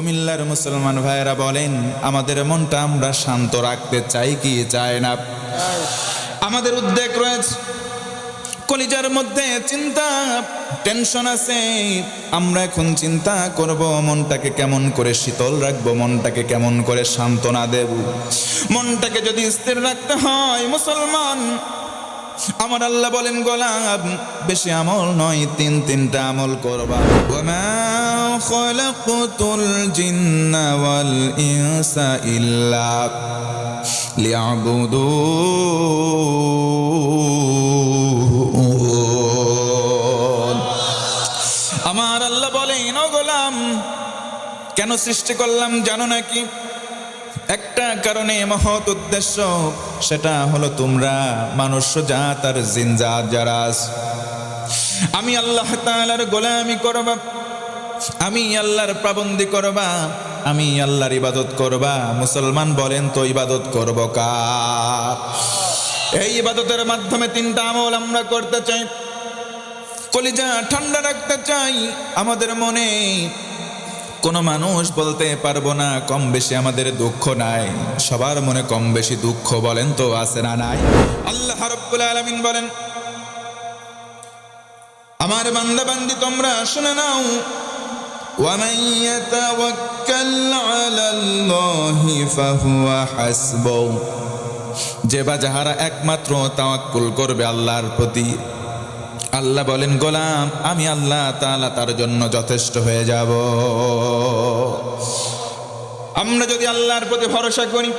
কুমিল্লার মুসলমান ভাইয়েরা বলেন, আমাদের মনটা আমরা শান্ত রাখতে চাই কি চাই না? আমাদের উদ্বেগ রয়েছে, কলিজার মধ্যে চিন্তা, টেনশন আছে। আমরা এখন চিন্তা করব মনটাকে কেমন করে শীতল রাখবো, মনটাকে কেমন করে সান্ত্বনা দেব। মনটাকে যদি স্থির রাখতে হয় মুসলমান, আমার আল্লাহ বলেন গোলাম বেশি আমল নয়, তিনটা আমল করবা। ওয়ামা খালাকতুল জিন্না ওয়াল ইনসা ইল্লা লিয়াবুদুন। আমার আল্লাহ বলেন, ও গোলাম কেন সৃষ্টি করলাম জানো নাকি? একটা কারণে, মহৎ উদ্দেশ্য, সেটা হলো তোমরা মানুষ জাত আর জিন জাত যারা আমি আল্লাহ তাআলার গোলামি করবা, আমি আল্লাহর পাবন্দি করবা, আমি আল্লাহর ইবাদত করবা। মুসলমান বলেন তো ইবাদত করব কার? এই ইবাদতের মাধ্যমে তিনটা আমল আমরা করতে চাই। কলিজা ঠান্ডা রাখতে চাই। আমাদের মনে কোনো মানুষ বলতে পারবো না কম বেশি আমাদের দুঃখ নাই, সবার মনে কম বেশি দুঃখ বলেন তো আছে না নাই? আল্লাহ রাব্বুল আলামিন বলেন, আমার বান্দা বান্দি তোমরা শুনে নাও, ওয়ামান ইয়াতাওয়াক্কাল আলাল্লাহি ফাহুয়া হাসবুহু, যে বা যাহারা একমাত্র তাওয়াক্কুল করবে আল্লাহর প্রতি, আল্লাহ বলেন গোলাম আমি আল্লাহ তাআলা তার জন্য যথেষ্ট হয়ে যাব। আমরা যদি আল্লাহর প্রতি ভরসা করি,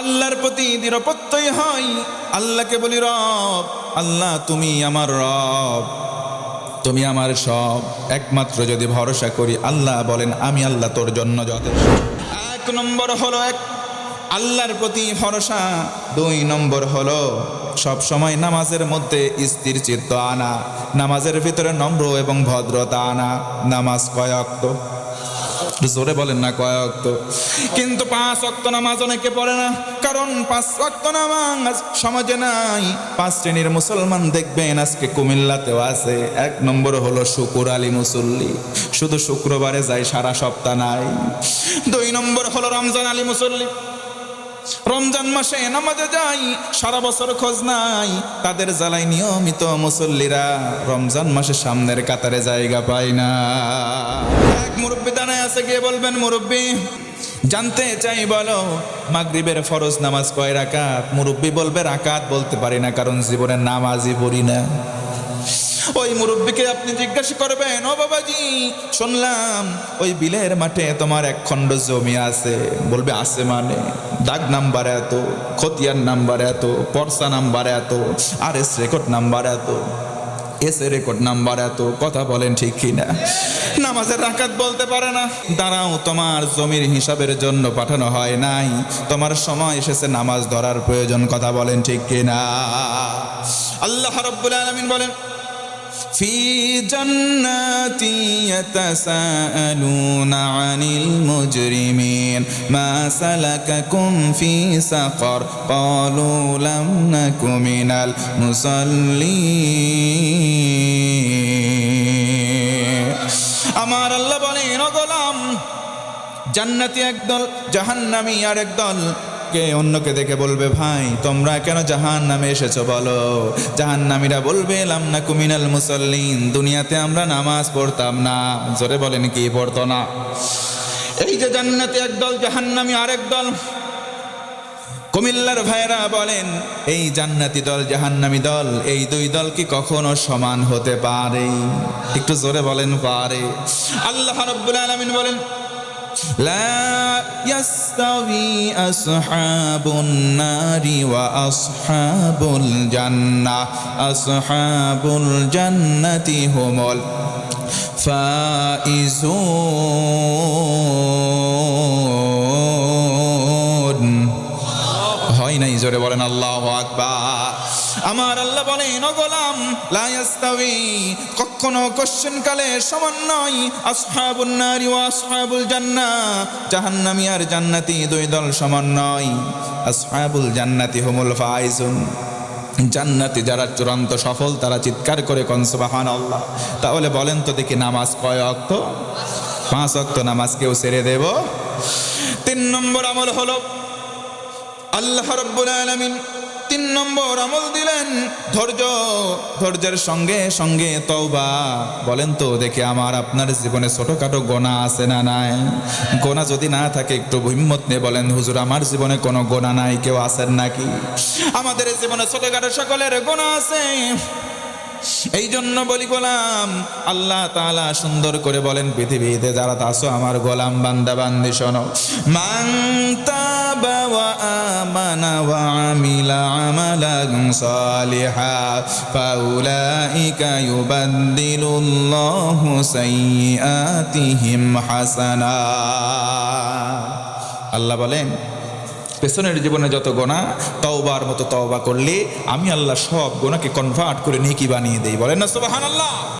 আল্লাহর প্রতি দৃঢ় প্রত্যয় হই, আল্লাহকে বলি রব, আল্লাহ তুমি আমার রব, তুমি আমার সব, একমাত্র যদি ভরসা করি, আল্লাহ বলেন আমি আল্লাহ তোর জন্য যথেষ্ট। এক নম্বর হলো আল্লাহর প্রতি ভরসা। 2 নম্বর হলো সব সময় নামাজের মধ্যে স্থির চিত্ত আনা, নামাজের ভিতরে নম্র এবং ভদ্রতা আনা। নামাজ কয় ওয়াক্ত? জোরে বলেন না কয় ওয়াক্ত? কিন্তু 5 ওয়াক্ত নামাজ অনেকে পড়ে না, কারণ 5 ওয়াক্ত নামাজ সমাজে নাই। 5 শ্রেণীর মুসলমান দেখবেন আজকে কুমিল্লাতেও আছে। 1 নম্বর হলো শুকুর আলী মুসল্লি, শুধু শুক্রবারে যায়, সারা সপ্তাহ নাই। 2 নম্বর হলো রমজান আলী মুসল্লি, রমজান মাসে নামাজে যাই, সারা বছর খোঁজ নাই। তাদের জ্বালাই নিয়মিত মুসল্লিরা রমজান মাসে সামনের কাতারে জায়গা পায় না। এক মুরব্বি দাঁড়ায় আছে, গিয়ে বলবেন মুরব্বি জানতে চাই বলো মাগরিবের ফরজ নামাজ কয় রাকাত? মুরব্বি বলবে রাকাত বলতে পারি না, কারণ জীবনে নামাজই পড়ি না। ওই মুরব্বিকে আপনি জিজ্ঞাসা করবেন, ও বাবাজি শুনলাম ওই বিলের মাঠে তোমার 1 খণ্ড জমি আছে। বলবে আছে মানে? দাগ নাম্বার এত, খতিয়ান নাম্বার এত, পর্সা নাম্বার এত, আর এস রেকর্ড নাম্বার এত, এসে রেকর্ড নাম্বার এত। কথা বলেন ঠিক কিনা? নামাজের রাকাত বলতে পারে না। দাঁড়াও, তোমার জমির হিসাবের জন্য পাঠানো হয় নাই, তোমার সময় এসেছে নামাজ ধরার প্রয়োজন। কথা বলেন ঠিক কিনা? আল্লাহ রাব্বুল আলামিন বলেন, ফি জান্নাতি ইয়াতাসাআলুনা আনিল মুজরিমিন মা সালাকাকুম ফি সাকার ক্বালু লাম নাকু মিনাল মুসাল্লিন। আমার আল্লাহ বলেন, ও গোলাম জান্নাতি একদল, জাহান্নামী আর একদল। কে অন্যকে দেখে বলবে, ভাই তোমরা কেন জাহান্নামে এসেছো বলো? জাহান্নামীরা বলবে লাম নাকু মিনাল মুসাল্লিন, দুনিয়াতে আমরা নামাজ পড়তাম না। জোরে বলেন কি পড়তো না? এই যে জান্নাতি একদল, জাহান্নামী আরেক দল। কুমিল্লার ভাইরা বলেন, এই জান্নাতি দল জাহান্নামী দল, এই 2 দল কি কখনো সমান হতে পারে? একটু জোরে বলেন পারে? আল্লাহ রাব্বুল আলামিন বলেন, লা ইয়াস্তাবি আসহাবুন নারি ওয়া আসহাবুল জান্নাহ, আসহাবুল জান্নাতি হুমুল ফাইজুন। হয় নাই? জোরে বলেন আল্লাহু আকবার। আমার আল্লাহ বলেন, ও গোলাম লা ইয়াস্তাবি, কখনো কোশ্চেন কালে সমান নয়, আসহাবুন নারি ওয়া আসহাবুল জান্নাহ, জাহান্নামী আর জান্নাতি 2 দল সমান নয়। আসহাবুল জান্নাতি হুমুল ফাইজুন, জান্নাতি যারা চূড়ান্ত সফল, তারা চিৎকার করে কোন সুবহানাল্লাহ। তাহলে বলেন তো দেখি নামাজ কয় ওয়াক্ত? 5 ওয়াক্ত নামাজকেও ছেড়ে দেব। 3 নম্বর আমল হলো আল্লাহ রাব্বুল আলামিন 3 নম্বর আমল দিলেন ধৈর্যের সঙ্গে সঙ্গে তওবা। বলেন তো দেখে আমার আপনার জীবনে ছোটখাটো গোনা আছে না নাই? গোনা যদি না থাকে একটু হিম্মত নিয়ে বলেন, হুজুর আমার জীবনে কোনো গোনা নাই। কেউ আছেন নাকি? আমাদের জীবনে ছোটখাটো সকলের গোনা আছে। এই জন্য বলি গোলাম, আল্লাহ তাআলা সুন্দর করে বলেন, পৃথিবীতে যারা আছো আমার গোলাম বান্দা বান্দি শোনো, মান তাবা ওয়া আমানা ওয়া আমিলা আমালান সালিহা ফাউলাইকা ইউবাদদিলুল্লাহু সাইয়্যাতিহিম হাসানাত। আল্লাহ বলেন পেছনের জীবনে যত গোনা তওবার মতো তওবা করলে আমি আল্লাহ সব গোনাকে কনভার্ট করে নেকি বানিয়ে দেই। বলেন না সুবহানাল্লাহ।